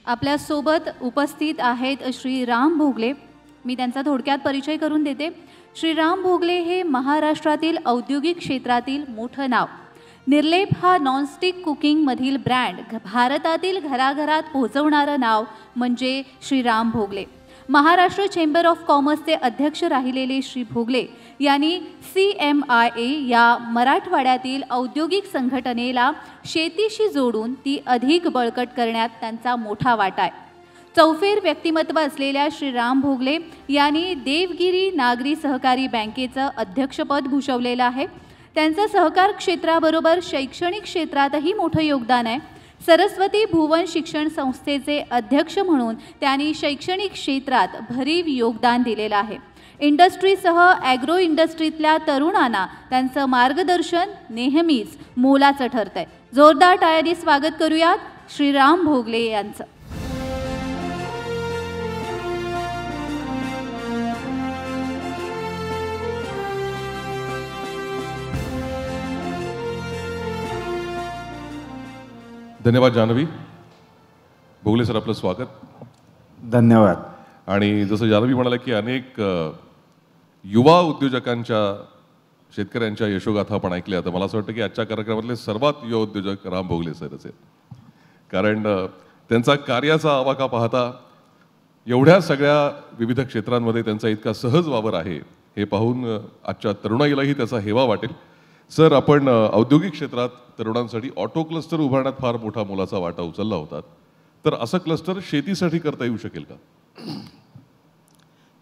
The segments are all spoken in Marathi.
आपल्यासोबत उपस्थित आहेत श्री राम भोगले. मी त्यांचा थोडक्यात परिचय करून देते. श्री राम भोगले हे महाराष्ट्रातील औद्योगिक क्षेत्रातील मोठं नाव. निर्लेप हा नॉनस्टिक कुकिंगमधील ब्रँड भारतातील घराघरात पोहोचवणारं नाव म्हणजे श्री राम भोगले. महाराष्ट्र चेंबर ऑफ कॉमर्सचे अध्यक्ष राहिलेले श्री भोगले यांनी CMIA या मराठवाड्यातील औद्योगिक संघटनेला शेतीशी जोडून ती अधिक बळकट करण्यात त्यांचा मोठा वाटा आहे. चौफेर व्यक्तिमत्व असलेल्या श्री राम भोगले यांनी देवगिरी नागरी सहकारी बँकेचं अध्यक्षपद भूषवलेलं आहे. त्यांचं सहकार क्षेत्राबरोबर शैक्षणिक क्षेत्रातही मोठं योगदान आहे. सरस्वती भुवन शिक्षण संस्थेचे अध्यक्ष म्हणून त्यांनी शैक्षणिक क्षेत्रात भरीव योगदान दिलेलं आहे. इंडस्ट्रीसह ॲग्रो इंडस्ट्रीतल्या तरुणांना त्यांचं मार्गदर्शन नेहमीच मोलाचं ठरतंय. जोरदार टाळ्यांनी स्वागत करूयात श्री राम भोगले यांचं. धन्यवाद जानवी. भोगले सर, आपलं स्वागत. धन्यवाद. आणि जसं जानवी म्हणाला की अनेक युवा उद्योजकांच्या शेतकऱ्यांच्या यशोगाथा आपण ऐकल्या. तर मला असं वाटतं की आजच्या कार्यक्रमातले सर्वात युवा उद्योजक राम भोगले सरच आहेत. कारण त्यांचा कार्याचा आवाका पाहता एवढ्या सगळ्या विविध क्षेत्रांमध्ये त्यांचा इतका सहज वावर आहे हे पाहून आजच्या तरुणाईलाही त्याचा हेवा वाटेल. सर, आपण औद्योगिक क्षेत्रात तरुणांसाठी ऑटो क्लस्टर उभारण्यात फार मोठा मोलाचा वाटा उचलला होता. तर असं क्लस्टर शेतीसाठी करता येऊ शकेल का?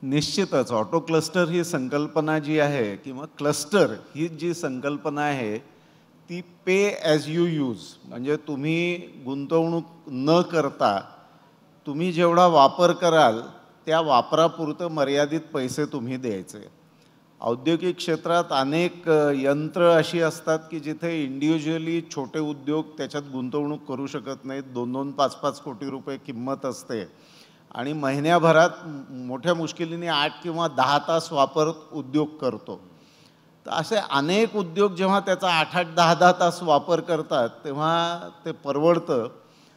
निश्चितच. ऑटो क्लस्टर ही संकल्पना जी आहे किंवा क्लस्टर ही जी संकल्पना आहे ती पे ॲज यू यूज, म्हणजे तुम्ही गुंतवणूक न करता तुम्ही जेवढा वापर कराल त्या वापरापुरतं मर्यादित पैसे तुम्ही द्यायचे. औद्योगिक क्षेत्रात अनेक यंत्र अशी असतात की जिथे इंडिव्हिज्युअली छोटे उद्योग त्याच्यात गुंतवणूक करू शकत नाहीत. 2-2, 5-5 कोटी रुपये किंमत असते आणि महिन्याभरात मोठ्या मुश्किलीने 8 किंवा 10 तास वापर उद्योग करतो. तर असे अनेक उद्योग जेव्हा त्याचा 8-8, 10-10 तास वापर करतात तेव्हा ते परवडतं.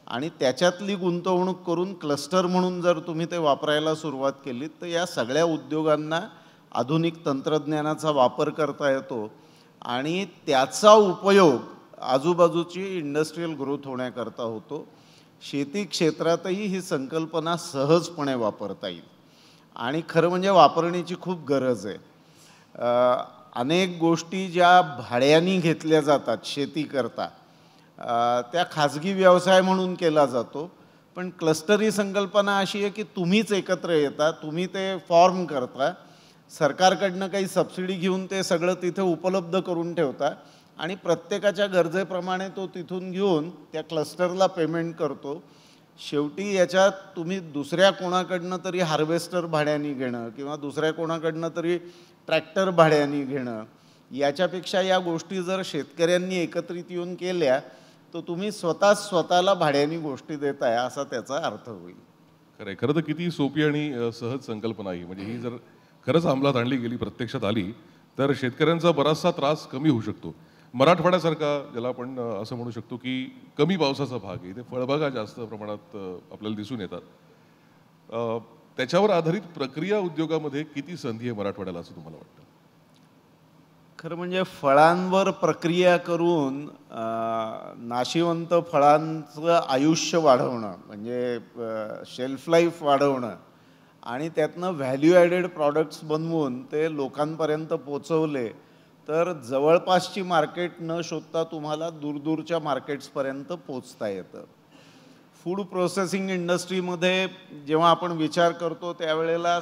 आणि त्याच्यातली गुंतवणूक करून क्लस्टर म्हणून जर तुम्ही ते वापरायला सुरुवात केली तर या सगळ्या उद्योगांना आधुनिक तंत्रज्ञानाचा वापर करता येतो आणि त्याचा उपयोग आजूबाजूची इंडस्ट्रियल ग्रोथ होण्याकरता होतो. शेती क्षेत्रातही ही संकल्पना सहजपणे वापरता येईल आणि खरं म्हणजे वापरण्याची खूप गरज आहे. अनेक गोष्टी ज्या भाड्याने घेतल्या जातात शेती करता त्या खाजगी व्यवसाय म्हणून केला जातो. पण क्लस्टर ही संकल्पना अशी आहे की तुम्हीच एकत्र येता, तुम्ही ते फॉर्म करता, सरकारकडनं काही सबसिडी घेऊन ते सगळं तिथे उपलब्ध करून ठेवता आणि प्रत्येकाच्या गरजेप्रमाणे तो तिथून घेऊन त्या क्लस्टरला पेमेंट करतो. शेवटी याच्यात तुम्ही दुसऱ्या कोणाकडनं तरी हार्वेस्टर भाड्याने घेणं किंवा दुसऱ्या कोणाकडनं तरी ट्रॅक्टर भाड्याने घेणं याच्यापेक्षा या गोष्टी जर शेतकऱ्यांनी एकत्रित येऊन केल्या तर तुम्ही स्वतःला भाड्याने गोष्टी देताय असा त्याचा अर्थ होईल. खरं खरं तर किती सोपी आणि सहज संकल्पना आहे. म्हणजे ही जर खरंच अंमलात आणली गेली, प्रत्यक्षात आली तर शेतकऱ्यांचा बराचसा त्रास कमी होऊ शकतो. मराठवाड्यासारखा ज्याला आपण असं म्हणू शकतो की कमी पावसाचा भाग आहे, इथे फळबागा जास्त प्रमाणात आपल्याला दिसून येतात. त्याच्यावर आधारित प्रक्रिया उद्योगामध्ये किती संधी आहे मराठवाड्याला असं तुम्हाला वाटतं? खरं म्हणजे फळांवर प्रक्रिया करून नाशिवंत फळांचं आयुष्य वाढवणं म्हणजे शेल्फ लाईफ वाढवणं आणि त्यातनं व्हॅल्यू ॲडेड प्रॉडक्ट्स बनवून ते लोकांपर्यंत पोचवले तर जवळपासची मार्केट न शोधता तुम्हाला दूरदूरच्या मार्केट्सपर्यंत पोचता येतं. फूड प्रोसेसिंग इंडस्ट्रीमध्ये जेव्हा आपण विचार करतो त्यावेळेला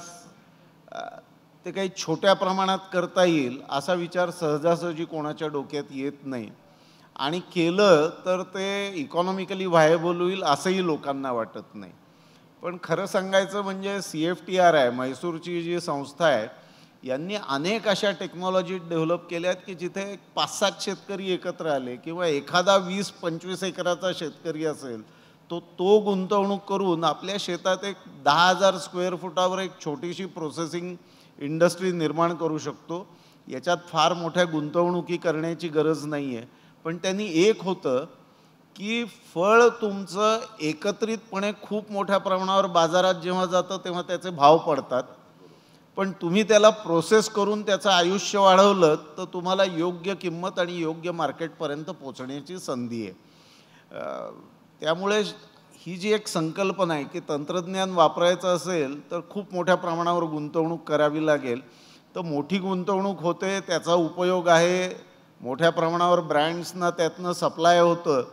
ते काही छोट्या प्रमाणात करता येईल असा विचार सहजासहजी कोणाच्या डोक्यात येत नाही आणि केलं तर ते इकॉनॉमिकली व्हायबल होईल असंही लोकांना वाटत नाही. पण खरं सांगायचं म्हणजे CFTRI म्हैसूरची जी संस्था आहे यांनी अनेक अशा टेक्नॉलॉजी डेव्हलप केल्यात की जिथे 5-7 शेतकरी एकत्र आले किंवा एखादा 20-25 एकराचा शेतकरी असेल तो गुंतवणूक करून आपल्या शेतात एक 10,000 स्क्वेअर फुटावर एक छोटीशी प्रोसेसिंग इंडस्ट्री निर्माण करू शकतो. याच्यात फार मोठ्या गुंतवणुकी करण्याची गरज नाही आहे. पण त्यांनी एक होतं की फळ तुमचं एकत्रितपणे खूप मोठ्या प्रमाणावर बाजारात जेव्हा जातं तेव्हा त्याचे भाव पडतात, पण तुम्ही त्याला प्रोसेस करून त्याचं आयुष्य वाढवलं तर तुम्हाला योग्य किंमत आणि योग्य मार्केटपर्यंत पोचण्याची संधी आहे. त्यामुळे ही जी एक संकल्पना आहे की तंत्रज्ञान वापरायचं असेल तर खूप मोठ्या प्रमाणावर गुंतवणूक करावी लागेल, तर मोठी गुंतवणूक होते, त्याचा उपयोग आहे, मोठ्या प्रमाणावर ब्रँड्सना त्यातनं सप्लाय होतं,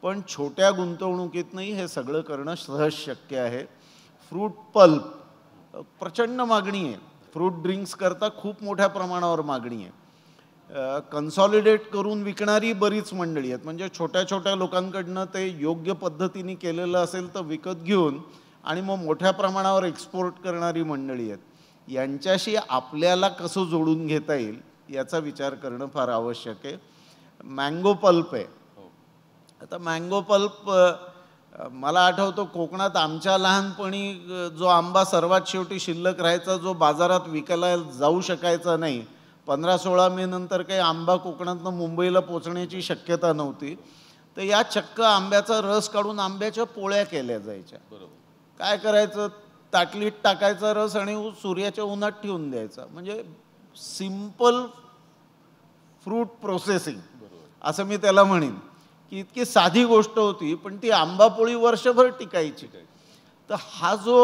पण छोट्या गुंतवणुकीतनंही हे सगळं करणं सहज शक्य आहे. फ्रूट पल्प प्रचंड मागणी आहे, फ्रूट ड्रिंक्स करता खूप मोठ्या प्रमाणावर मागणी आहे. कन्सॉलिडेट करून विकणारी बरीच मंडळी आहेत, म्हणजे छोट्या छोट्या लोकांकडनं ते योग्य पद्धतीने केलेलं असेल तर विकत घेऊन आणि मग मोठ्या प्रमाणावर एक्सपोर्ट करणारी मंडळी आहेत. यांच्याशी आपल्याला कसं जोडून घेता येईल याचा विचार करणं फार आवश्यक आहे. मँगो पल्प आहे. आता मँगो पल्प मला आठवतो कोकणात आमच्या लहानपणी जो आंबा सर्वात शेवटी शिल्लक राहायचा, जो बाजारात विकायला जाऊ शकायचा नाही, 15-16 मे नंतर काही आंबा कोकणातनं मुंबईला पोचण्याची शक्यता नव्हती, तर या चक्क आंब्याचा रस काढून आंब्याच्या पोळ्या केल्या जायच्या. काय करायचं, ताटलीत टाकायचा रस आणि सूर्याच्या उन्हात ठेवून द्यायचा. म्हणजे सिंपल फ्रूट प्रोसेसिंग असं मी त्याला म्हणेन, की इतकी साधी गोष्ट होती, पण ती आंबापोळी वर्षभर टिकायची. तर हा जो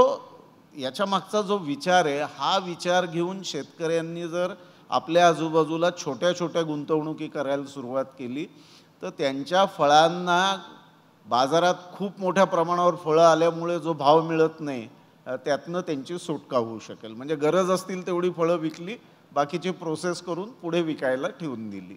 याच्या मागचा जो विचार आहे, हा विचार घेऊन शेतकऱ्यांनी जर आपल्या आजूबाजूला छोट्या छोट्या गुंतवणुकी करायला सुरुवात केली तर त्यांच्या फळांना बाजारात खूप मोठ्या प्रमाणावर फळं आल्यामुळे जो भाव मिळत नाही त्यातनं त्यांची सुटका होऊ शकेल. म्हणजे गरज असतील तेवढी फळं विकली, बाकीची प्रोसेस करून पुढे विकायला ठेवून दिली.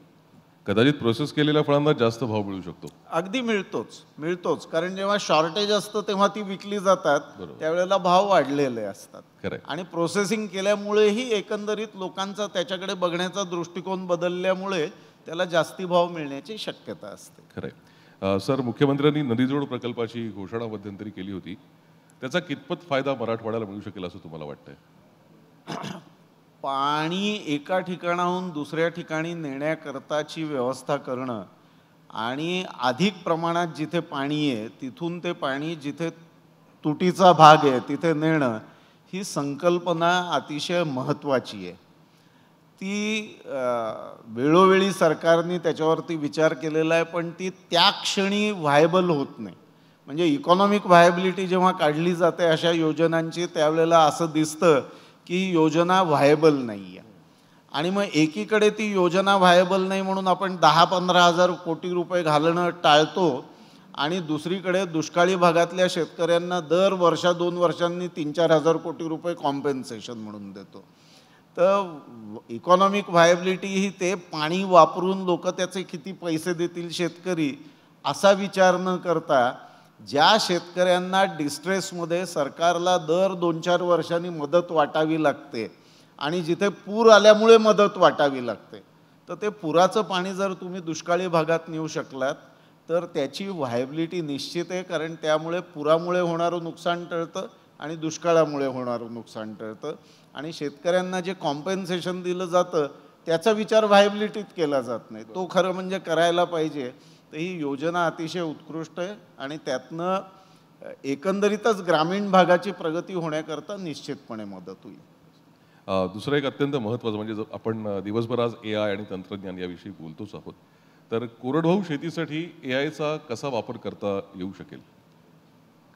कदाचित प्रोसेस केलेल्या फळांना जास्त भाव मिळू शकतो. अगदी मिळतोच, कारण जेव्हा शॉर्टेज असतं तेव्हा ती विकली जातात, त्यावेळेला भाव वाढलेले असतात. आणि प्रोसेसिंग केल्यामुळेही एकंदरीत लोकांचा त्याच्याकडे बघण्याचा दृष्टिकोन बदलल्यामुळे त्याला जास्ती भाव मिळण्याची शक्यता असते. खरंय. सर, मुख्यमंत्र्यांनी नदीजोड प्रकल्पाची घोषणा मध्यंतरी केली होती, त्याचा कितपत फायदा मराठवाड्याला मिळू शकेल असं तुम्हाला वाटतंय? पाणी एका ठिकाणाहून दुसऱ्या ठिकाणी नेण्याकरताची व्यवस्था करणं आणि अधिक प्रमाणात जिथे पाणी आहे तिथून ते पाणी जिथे तुटीचा भाग आहे तिथे नेणं, ही संकल्पना अतिशय महत्त्वाची आहे. ती वेळोवेळी सरकारने त्याच्यावरती विचार केलेला आहे, पण ती त्या क्षणी व्हायबल होत नाही. म्हणजे इकॉनॉमिक व्हायबिलिटी जेव्हा काढली जाते अशा योजनांची, त्यावेळेला असं दिसतं की योजना व्हायबल नाही आहे. आणि मग एकीकडे ती योजना व्हायबल नाही म्हणून आपण 10-15 हजार कोटी रुपये घालणं टाळतो आणि दुसरीकडे दुष्काळी भागातल्या शेतकऱ्यांना दर वर्षा 2 वर्षांनी 3-4 हजार कोटी रुपये कॉम्पेन्सेशन म्हणून देतो. तर इकॉनॉमिक व्हायबिलिटी ही ते पाणी वापरून लोक त्याचे किती पैसे देतील शेतकरी असा विचार न करता, ज्या शेतकऱ्यांना डिस्ट्रेसमध्ये सरकारला दर 2-4 वर्षांनी मदत वाटावी लागते आणि जिथे पूर आल्यामुळे मदत वाटावी लागते, तर ते पुराचं पाणी जर तुम्ही दुष्काळी भागात नेऊ शकलात तर त्याची व्हायबिलिटी निश्चित आहे, कारण त्यामुळे पुरामुळे होणारं नुकसान टळतं आणि दुष्काळामुळे होणारं नुकसान टळतं. आणि शेतकऱ्यांना जे कॉम्पेन्सेशन दिलं जातं त्याचा विचार व्हायबिलिटीत केला जात नाही, तो खरं म्हणजे करायला पाहिजे. तर ही योजना अतिशय उत्कृष्ट आहे आणि त्यातनं एकंदरीतच ग्रामीण भागाची प्रगती होण्याकरता निश्चितपणे मदत होईल. दुसरं एक अत्यंत महत्त्वाचं म्हणजे आपण दिवसभर आज AI आणि तंत्रज्ञान याविषयी बोलतोच आहोत, तर कोरडवाहू शेतीसाठी AIचा कसा वापर करता येऊ शकेल?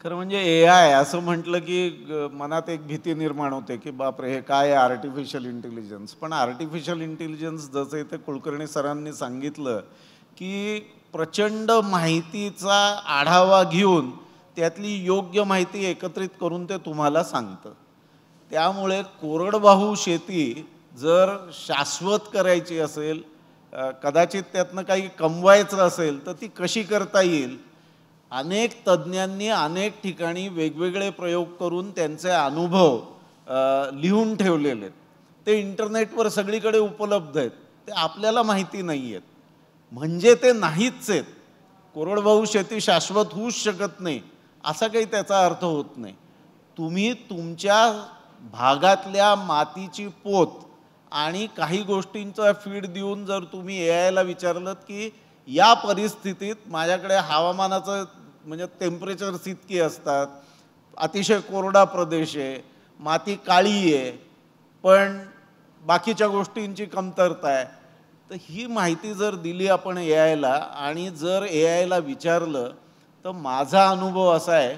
खरं म्हणजे AI असं म्हटलं की मनात एक भीती निर्माण होते की बापरे, हे काय आर्टिफिशियल इंटेलिजन्स. पण आर्टिफिशियल इंटेलिजन्स जसं इथे कुलकर्णी सरांनी सांगितलं की प्रचंड माहितीचा आढावा घेऊन त्यातली योग्य माहिती एकत्रित करून ते तुम्हाला सांगतं. त्यामुळे कोरडवाहू शेती जर शाश्वत करायची असेल, कदाचित त्यातनं काही कमवायचं असेल तर ती कशी करता येईल, अनेक तज्ज्ञांनी अनेक ठिकाणी वेगवेगळे प्रयोग करून त्यांचे अनुभव लिहून ठेवलेले आहेत. ते इंटरनेटवर सगळीकडे उपलब्ध आहेत, ते आपल्याला माहिती नाही आहेत. म्हणजे ते नाहीच आहेत. कोरडवाहू शेती शाश्वत होऊच शकत नाही असा काही त्याचा अर्थ होत नाही. तुम्ही तुमच्या भागातल्या मातीची पोत आणि काही गोष्टींचा फीड देऊन जर तुम्ही AIला विचारलं की या परिस्थितीत माझ्याकडे हवामानाचं म्हणजे टेम्परेचर्स इतकी असतात, अतिशय कोरडा प्रदेश आहे, माती काळी आहे, पण बाकीच्या गोष्टींची कमतरता आहे. तर ही माहिती जर दिली आपण AIला आणि जर AIला विचारलं, तर माझा अनुभव असा आहे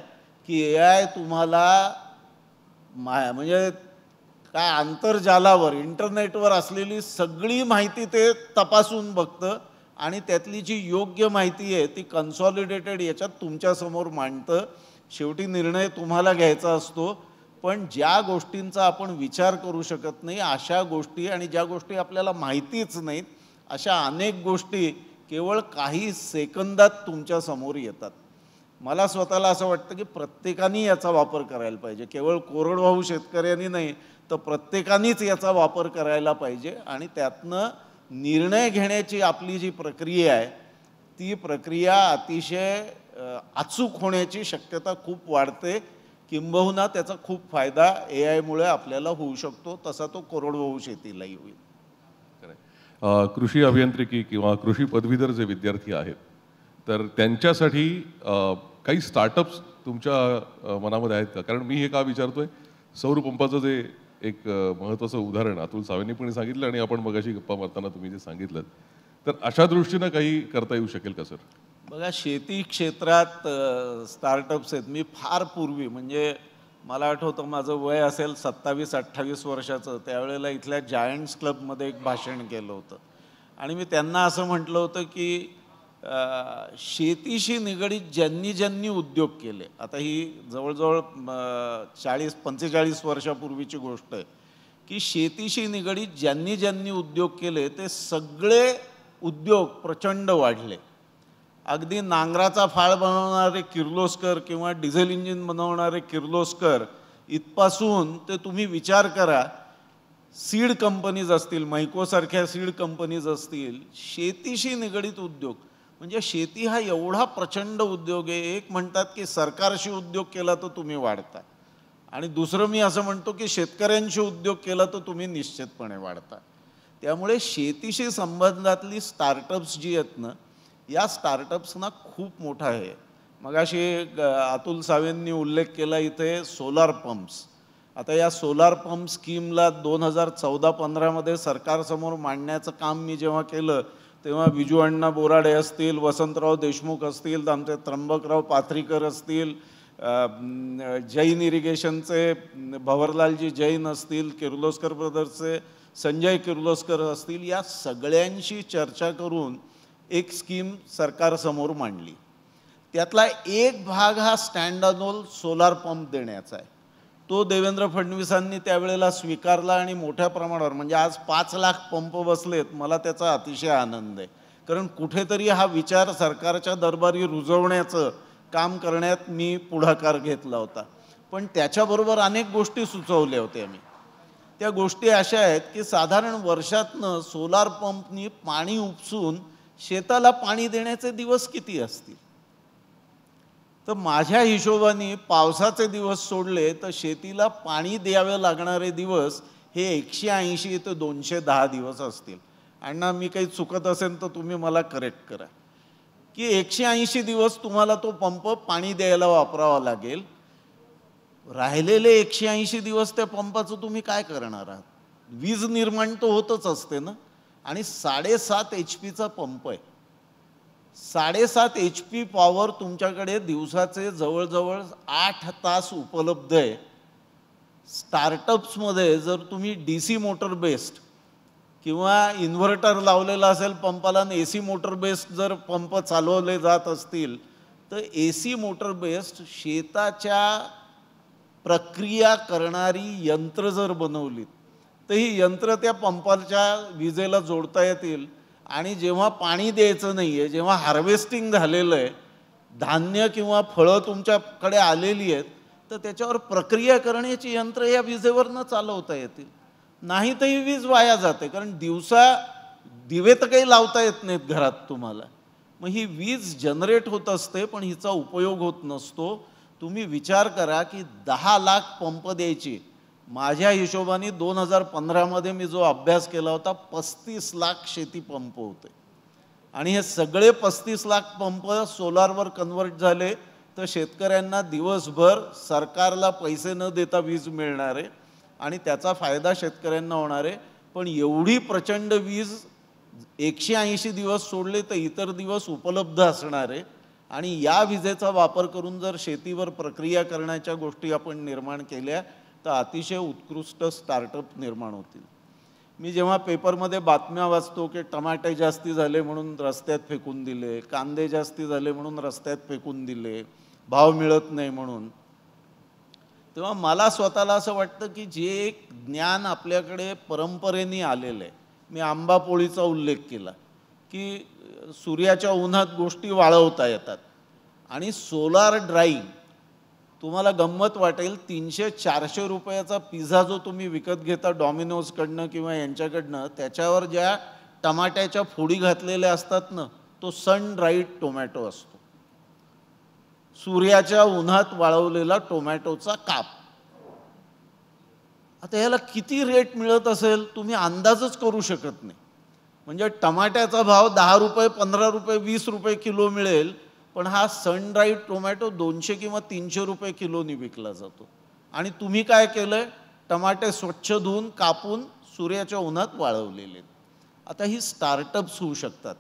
की AI तुम्हाला म्हणजे काय आंतरजालावर इंटरनेटवर असलेली सगळी माहिती ते तपासून बघतं आणि त्यातली जी योग्य माहिती आहे ती कन्सॉलिडेटेड याच्यात तुमच्यासमोर मांडतं. शेवटी निर्णय तुम्हाला घ्यायचा असतो, पण ज्या गोष्टींचा आपण विचार करू शकत नाही अशा गोष्टी आणि ज्या गोष्टी आपल्याला माहितीच नाहीत अशा अनेक गोष्टी केवळ काही सेकंदात तुमच्यासमोर येतात. मला स्वतःला असं वाटतं की प्रत्येकाने याचा वापर करायला पाहिजे. केवळ कोरडवाहू शेतकऱ्यांनी नाही तर प्रत्येकानेच याचा वापर करायला पाहिजे आणि त्यातनं निर्णय घेण्याची आपली जी प्रक्रिया आहे ती प्रक्रिया अतिशय अचूक होण्याची शक्यता खूप वाढते. किंबहुना त्याचा खूप फायदा AIमुळे आपल्याला होऊ शकतो, तसा तो कोरडवाहू शेतीलाही होईल. कृषी अभियांत्रिकी किंवा कृषी पदवीधर जे विद्यार्थी आहेत तर त्यांच्यासाठी काही स्टार्टअप्स तुमच्या मनामध्ये आहेत का? कारण मी हे का विचारतोय, सौर पंपाचं जे एक महत्त्वाचं उदाहरण अतुल सावेंनी पण सांगितलं आणि आपण मगाशी गप्पा मारताना तुम्ही जे सांगितलं, तर अशा दृष्टीनं काही करता येऊ शकेल का सर? बघा, शेती क्षेत्रात स्टार्टअप्स आहेत. मी फार पूर्वी म्हणजे मला आठवतं माझं वय असेल 27-28 वर्षाचं, त्यावेळेला इथल्या जायंट्स क्लबमध्ये एक भाषण केलं होतं आणि मी त्यांना असं म्हटलं होतं की शेतीशी निगडीत ज्यांनी उद्योग केले, आता ही जवळजवळ 40-45 वर्षापूर्वीची गोष्ट आहे, की शेतीशी निगडीत ज्यांनी उद्योग केले ते सगळे उद्योग प्रचंड वाढले. अगदी नांगराचा फाळ बनवणारे किर्लोस्कर किंवा डिझेल इंजिन बनवणारे किर्लोस्कर इथपासून ते तुम्ही विचार करा, सीड कंपनीज असतील, मैकोसारख्या सीड कंपनीज असतील, शेतीशी निगडीत उद्योग. म्हणजे शेती हा एवढा प्रचंड उद्योग आहे. एक म्हणतात की सरकारशी उद्योग केला तर तुम्ही वाढता आणि दुसरं मी असं म्हणतो की शेतकऱ्यांशी उद्योग केला तर तुम्ही निश्चितपणे वाढता. त्यामुळे शेतीशी संबंधातली स्टार्टअप्स जी आहेत ना, या स्टार्टअप्सना खूप मोठा आहे. मगाशी अतुल सावेंनी उल्लेख केला इथे सोलार पंप्स. आता या सोलार पंप स्कीमला 2014-15मध्ये सरकारसमोर मांडण्याचं काम मी जेव्हा केलं तेव्हा विजू अण्णा बोराडे असतील, वसंतराव देशमुख असतील, आमचे त्र्यंबकराव पाथरीकर असतील, जैन इरिगेशनचे भवरलालजी जैन असतील, किर्लोस्कर ब्रदर्सचे संजय किर्लोस्कर असतील, या सगळ्यांशी चर्चा करून एक स्कीम सरकारसमोर मांडली. त्यातला एक भाग हा स्टँड अलोन सोलार पंप देण्याचा आहे. तो देवेंद्र फडणवीसांनी त्यावेळेला स्वीकारला आणि मोठ्या प्रमाणावर म्हणजे आज 5 लाख पंप बसलेत. मला त्याचा अतिशय आनंद आहे, कारण कुठेतरी हा विचार सरकारच्या दरबारी रुजवण्याचं काम करण्यात मी पुढाकार घेतला होता. पण त्याच्याबरोबर अनेक गोष्टी सुचवल्या होत्या मी. त्या गोष्टी अशा आहेत की साधारण वर्षातनं सोलार पंपनी पाणी उपसून शेताला पाणी देण्याचे दिवस किती असतील? तर माझ्या हिशोबाने पावसाचे दिवस सोडले तर शेतीला पाणी द्यावे लागणारे दिवस हे 180 ते 210 दिवस असतील. अण्णा, मी काही चुकत असेल तर तुम्ही मला करेक्ट करा की 180 दिवस तुम्हाला तो पंप पाणी द्यायला वापरावा लागेल. राहिलेले 180 दिवस त्या पंपाचं तुम्ही काय करणार आहात? वीज निर्माण तर होतच असते ना. आणि 7.5 HP पंप आहे. 7.5 HP पॉवर तुमच्याकडे दिवसाचे जवळजवळ 8 तास उपलब्ध आहे. स्टार्टअप्समध्ये जर तुम्ही DC मोटर बेस्ड किंवा इन्व्हर्टर लावलेला असेल पंपाला आणि AC मोटर बेस्ड जर पंप चालवले जात असतील तर AC मोटर बेस्ड शेताच्या प्रक्रिया करणारी यंत्र जर बनवलीत तर ही यंत्र त्या पंपाच्या विजेला जोडता येतील आणि जेव्हा पाणी द्यायचं नाही आहे, जेव्हा हार्वेस्टिंग झालेलं आहे, धान्य किंवा फळं तुमच्याकडे आलेली आहेत, तर त्याच्यावर प्रक्रिया करण्याची यंत्र या विजेवरनं चालवता येतील. नाही तर ही वीज वाया जाते, कारण दिवसा दिवे तर काही लावता येत नाहीत घरात तुम्हाला. मग ही वीज जनरेट होत असते पण हिचा उपयोग होत नसतो. तुम्ही विचार करा की 10 लाख पंप द्यायची. माझ्या हिशोबाने 2015मध्ये मी जो अभ्यास केला होता 35 लाख शेती पंप होते. आणि हे सगळे 35 लाख पंप सोलारवर कन्वर्ट झाले तर शेतकऱ्यांना दिवसभर सरकारला पैसे न देता वीज मिळणार आहे आणि त्याचा फायदा शेतकऱ्यांना होणार आहे. पण एवढी प्रचंड वीज 180 दिवस सोडले तर इतर दिवस उपलब्ध असणार आहे आणि या विजेचा वापर करून जर शेतीवर प्रक्रिया करण्याच्या गोष्टी आपण निर्माण केल्या तर अतिशय उत्कृष्ट स्टार्टअप निर्माण होतील. मी जेव्हा पेपरमध्ये बातम्या वाचतो की टमाटे जास्ती झाले म्हणून रस्त्यात फेकून दिले, कांदे जास्ती झाले म्हणून रस्त्यात फेकून दिले, भाव मिळत नाही म्हणून, तेव्हा मला स्वतःला असं वाटतं की जे एक ज्ञान आपल्याकडे परंपरेने आलेलं आहे, मी आंबा पोळीचा उल्लेख केला की सूर्याच्या उन्हात गोष्टी वाळवता येतात आणि सोलार ड्राईंग, तुम्हाला गंमत वाटेल, 300-400 रुपयाचा पिझ्झा जो तुम्ही विकत घेता डॉमिनोजकडनं किंवा यांच्याकडनं, त्याच्यावर ज्या टमाट्याच्या फोडी घातलेल्या असतात ना, तो सन ड्राईड टोमॅटो असतो, सूर्याच्या उन्हात वाळवलेला टोमॅटोचा काप. आता याला किती रेट मिळत असेल तुम्ही अंदाजच करू शकत नाही. म्हणजे टमाट्याचा भाव 10 रुपये, 15 रुपये, 20 रुपये किलो मिळेल, पण हा सन ड्राईड टोमॅटो 200 किंवा 300 रुपये किलोनी विकला जातो. आणि तुम्ही काय केलंय, टमाटे स्वच्छ धुवून कापून सूर्याच्या उन्हात वाळवलेले. आता ही स्टार्टअप्स होऊ शकतात,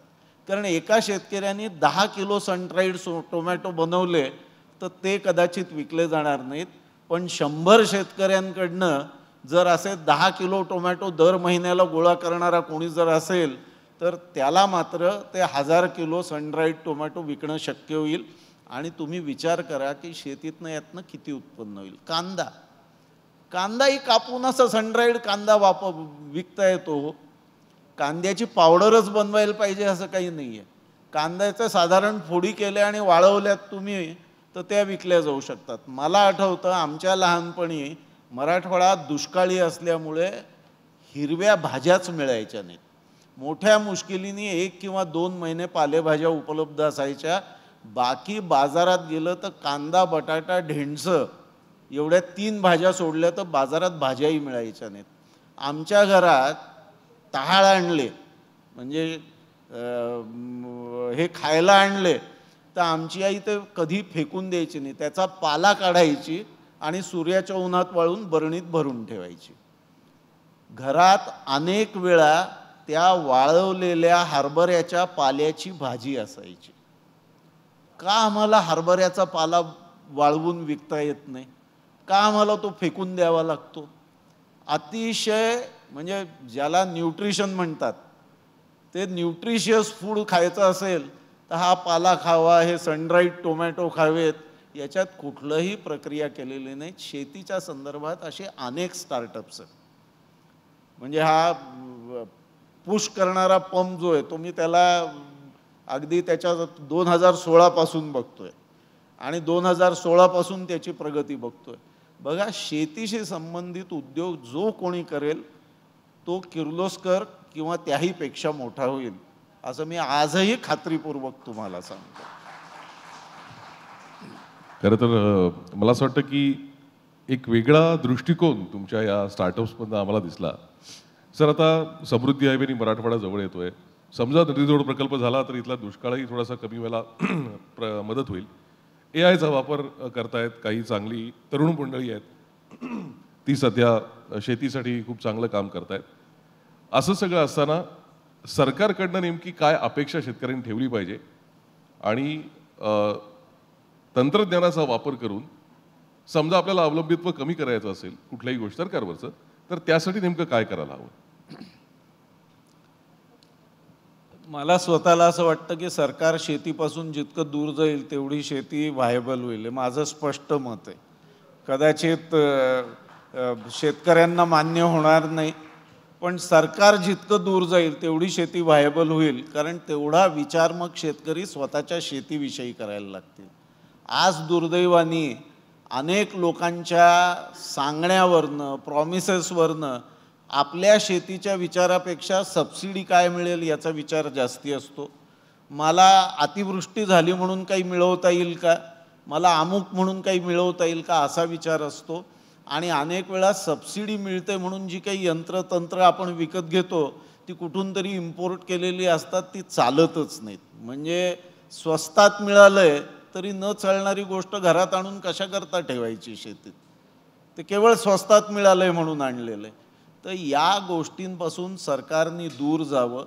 कारण एका शेतकऱ्याने 10 किलो सन ड्राईड टोमॅटो बनवले तर ते कदाचित विकले जाणार नाहीत, पण 100 शेतकऱ्यांकडनं जर असे 10 किलो टोमॅटो दर महिन्याला गोळा करणारा कोणी जर असेल तर त्याला मात्र ते 1000 किलो सनड्राईड टोमॅटो विकणं शक्य होईल. आणि तुम्ही विचार करा की शेतीतनं यातनं किती उत्पन्न होईल. कांदाही कापून असं सनड्राईड कांदा विकता येतो. कांद्याची पावडरच बनवायला पाहिजे असं काही नाही आहे. कांद्याचं साधारण फोडी केल्या आणि वाळवल्यात तुम्ही तर त्या विकल्या जाऊ शकतात. मला आठवतं आमच्या लहानपणी मराठवाडा दुष्काळी असल्यामुळे हिरव्या भाज्याच मिळायच्या नाहीत. मोठ्या मुश्किलीने 1 किंवा 2 महिने पालेभाज्या उपलब्ध असायच्या. बाकी बाजारात गेलं तर कांदा, बटाटा, ढेंडसं एवढ्या 3 भाज्या सोडल्या तर बाजारात भाज्याही मिळायच्या नाहीत. आमच्या घरात टहाळ आणले म्हणजे हे खायला आणले तर आमची आई ते कधी फेकून द्यायची नाही, त्याचा पाला काढायची आणि सूर्याच्या उन्हात वाळून बरणीत भरून ठेवायची. घरात अनेक वेळा त्या वाळवलेल्या हरभऱ्याच्या पाल्याची भाजी असायची. का आम्हाला हरभऱ्याचा पाला वाळवून विकता येत नाही? का आम्हाला तो फेकून द्यावा लागतो? अतिशय म्हणजे ज्याला न्यूट्रिशन म्हणतात ते न्यूट्रिशियस फूड खायचं असेल तर हा पाला खावा, हे सनड्राईड टोमॅटो खावेत. याच्यात कुठलंही प्रक्रिया केलेली नाही. शेतीच्या संदर्भात असे अनेक स्टार्टअप्स आहेत. म्हणजे हा पुश करणारा पंप जो आहे तो मी त्याला अगदी त्याच्या 2016 पासून बघतोय आणि 2016 पासून त्याची प्रगती बघतोय. बघा, शेतीशी संबंधित उद्योग जो कोणी करेल तो किर्लोस्कर किंवा त्याही पेक्षा मोठा होईल असं मी आजही खात्रीपूर्वक तुम्हाला सांगतो. खरं तर मला असं वाटतं की एक वेगळा दृष्टिकोन तुमच्या या स्टार्टअप्समधून आम्हाला दिसला. सर, आता समृद्धी हायवेनी मराठवाडा जवळ येतोय. समजा नदीजोड प्रकल्प झाला तर इथला दुष्काळही थोडासा कमी व्हायला मदत होईल. AIचा वापर करतायत काही चांगली तरुण मंडळी आहेत, ती सध्या शेतीसाठी खूप चांगलं काम करतायत. असं सगळं असताना सरकारकडनं नेमकी काय अपेक्षा शेतकऱ्यांनी ठेवली पाहिजे आणि तंत्रज्ञानाचा वापर करून समजा आपल्याला अवलंबित्व कमी करायचं असेल कुठल्याही गोष्ट सरकारवरचं तर त्यासाठी नेमकं काय करायला हवं? मला स्वतःला असं वाटतं की सरकार शेतीपासून जितकं दूर जाईल तेवढी शेती व्हायबल होईल, माझं स्पष्ट मत आहे. कदाचित शेतकऱ्यांना मान्य होणार नाही, पण सरकार जितकं दूर जाईल तेवढी शेती व्हायबल होईल, कारण तेवढा विचार मग शेतकरी स्वतःच्या शेतीविषयी करायला लागतील. आज दुर्दैवाने अनेक लोकांच्या सांगण्यावरनं, प्रॉमिसेसवरनं आपल्या शेतीच्या विचारापेक्षा सबसिडी काय मिळेल याचा विचार जास्ती असतो. मला अतिवृष्टी झाली म्हणून काही मिळवता येईल का, मला अमुक म्हणून काही मिळवता येईल का असा विचार असतो. आणि अनेक वेळा सबसिडी मिळते म्हणून जी काही यंत्रतंत्र आपण विकत घेतो ती कुठून तरी इम्पोर्ट केलेली असतात, ती चालतच नाहीत. म्हणजे स्वस्तात मिळालंय तरी न चालणारी गोष्ट घरात आणून कशा करता ठेवायची शेतीत, ते केवळ स्वस्तात मिळालंय म्हणून आणलेलं आहे. तर या गोष्टींपासून सरकारने दूर जावं,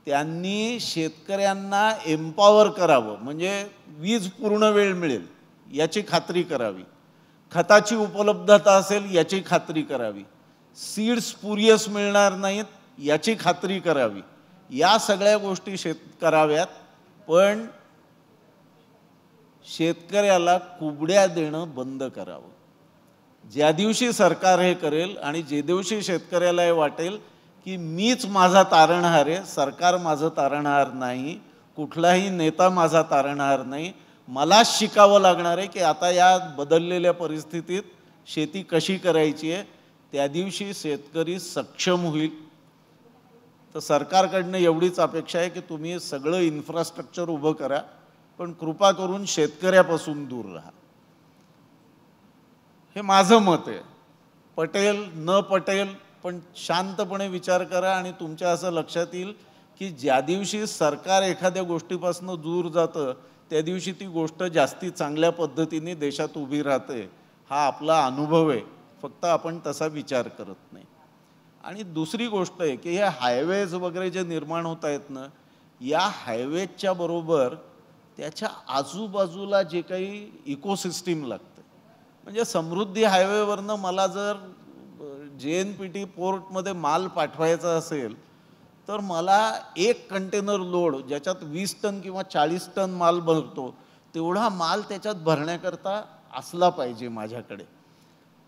त्यांनी शेतकऱ्यांना एम्पॉवर करावं, म्हणजे वीज पूर्ण वेळ मिळेल याची खात्री करावी, खताची उपलब्धता असेल याची खात्री करावी, सीड्स स्पुरियस मिळणार नाहीत याची खात्री करावी. या सगळ्या गोष्टी कराव्यात. पण शेतकऱ्याला कुबड्या देणं बंद करावं. ज्या दिवशी सरकार हे करेल आणि जे दिवशी शेतकऱ्याला हे वाटेल की मीच माझा तारणहार आहे, सरकार माझं तारणहार नाही, कुठलाही नेता माझा तारणहार नाही, मलाच शिकावं लागणार आहे की आता या बदललेल्या परिस्थितीत शेती कशी करायची आहे, त्या दिवशी शेतकरी सक्षम होईल. तर सरकारकडनं एवढीच अपेक्षा आहे की तुम्ही सगळं इन्फ्रास्ट्रक्चर उभं करा, पण कृपा करून शेतकऱ्यापासून दूर राहा. हे माझं मत आहे. पटेल न पटेल, पण शांतपणे विचार करा आणि तुमच्या असं लक्षात येईल की ज्या दिवशी सरकार एखाद्या गोष्टीपासून दूर जातं त्या दिवशी ती गोष्ट जास्ती चांगल्या पद्धतीने देशात उभी राहते. हा आपला अनुभव आहे, फक्त आपण तसा विचार करत नाही. आणि दुसरी गोष्ट आहे की हे हायवेज वगैरे जे निर्माण होत आहेत ना, या हायवेजच्या बरोबर त्याच्या आजूबाजूला जे काही इकोसिस्टीम लागतं, म्हणजे समृद्धी हायवेवरनं मला जर JNPT पोर्टमध्ये माल पाठवायचा असेल तर मला एक कंटेनर लोड ज्याच्यात 20 टन किंवा 40 टन माल भरतो तेवढा माल त्याच्यात भरण्याकरता असला पाहिजे माझ्याकडे.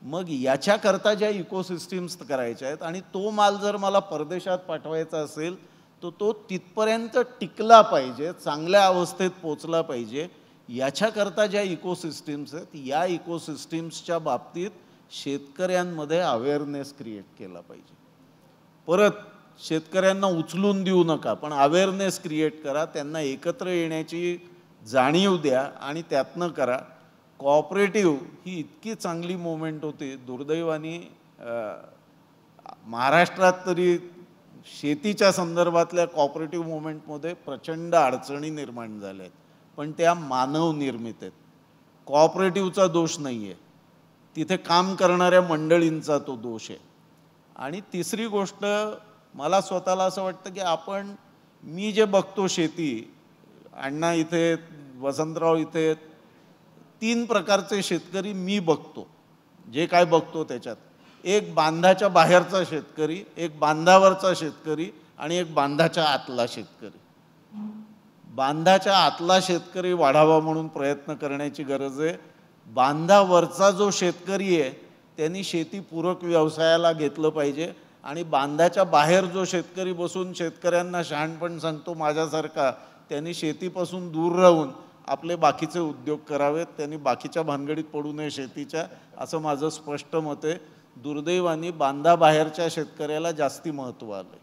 मग याच्याकरता ज्या इकोसिस्टीम्स करायच्या आहेत आणि तो माल जर मला परदेशात पाठवायचा असेल तर तो तिथपर्यंत टिकला पाहिजे, चांगल्या अवस्थेत पोचला पाहिजे. याच्याकरता ज्या इकोसिस्टीम्स आहेत या इकोसिस्टीम्सच्या बाबतीत शेतकऱ्यांमध्ये अवेअरनेस क्रिएट केला पाहिजे. परत शेतकऱ्यांना उचलून देऊ नका, पण अवेअरनेस क्रिएट करा, त्यांना एकत्र येण्याची जाणीव द्या आणि त्यातनं करा. कोऑपरेटिव्ह ही इतकी चांगली मूवमेंट होती. दुर्दैवाने महाराष्ट्रात तरी शेतीच्या संदर्भातल्या कोऑपरेटिव्ह मूवमेंटमध्ये प्रचंड अडचणी निर्माण झाल्या आहेत, पण त्या मानव निर्मित आहेत. कोऑपरेटिव्हचा दोष नाही आहे, तिथे काम करणाऱ्या मंडळींचा तो दोष आहे. आणि तिसरी गोष्ट, मला स्वतःला असं वाटतं की मी जे बघतो शेती, अण्णा इथे, वसंतराव इथे, 3 प्रकारचे शेतकरी मी बघतो. जे काय बघतो त्याच्यात एक बांधाच्या बाहेरचा शेतकरी, एक बांधावरचा शेतकरी आणि एक बांधाच्या आतला शेतकरी. बांधाच्या आतला शेतकरी वाढावा म्हणून प्रयत्न करण्याची गरज आहे. बांधावरचा जो शेतकरी आहे त्यांनी शेतीपूरक व्यवसायाला घेतलं पाहिजे आणि बांधाच्या बाहेर जो शेतकरी बसून शेतकऱ्यांना शहाणपण सांगतो माझ्यासारखा, त्यांनी शेतीपासून दूर राहून आपले बाकीचे उद्योग करावेत, त्यांनी बाकीच्या भानगडीत पडू नये शेतीच्या, असं माझं स्पष्ट मत आहे. दुर्दैवाने बांधाबाहेरच्या शेतकऱ्याला जास्ती महत्त्व आलं.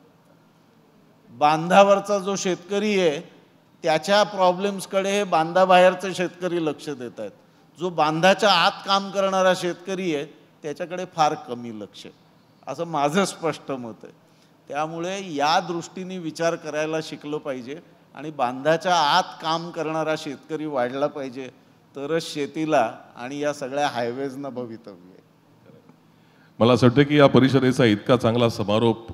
बांधावरचा जो शेतकरी आहे त्याच्या प्रॉब्लेम्सकडे हे बांधाबाहेरचे शेतकरी लक्ष देत आहेत. जो बांधाच्या आत काम करणारा शेतकरी आहे त्याच्याकडे फार कमी लक्ष आहे, असं माझं स्पष्ट मत आहे. त्यामुळे या दृष्टीने विचार करायला शिकलं पाहिजे आणि बांधाच्या आत काम करणारा शेतकरी वाढला पाहिजे, तरच शेतीला आणि या सगळ्या हायवेजना भवितव्य आहे. मला असं वाटतं की या परिषदेचा इतका चांगला समारोप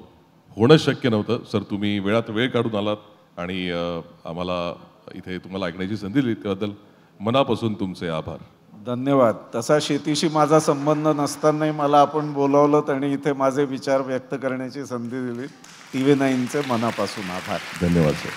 होणं शक्य नव्हतं. सर, तुम्ही वेळात वेळ काढून आलात आणि आम्हाला इथे तुम्हाला ऐकण्याची संधी दिली त्याबद्दल मनापासून तुमचे आभार. धन्यवाद. तसा शेतीशी माझा संबंध नसतानाही मला आपण बोलावलं आणि इथे माझे विचार व्यक्त करण्याची संधी दिली. TV9चे मनापासून आभार. धन्यवाद सर.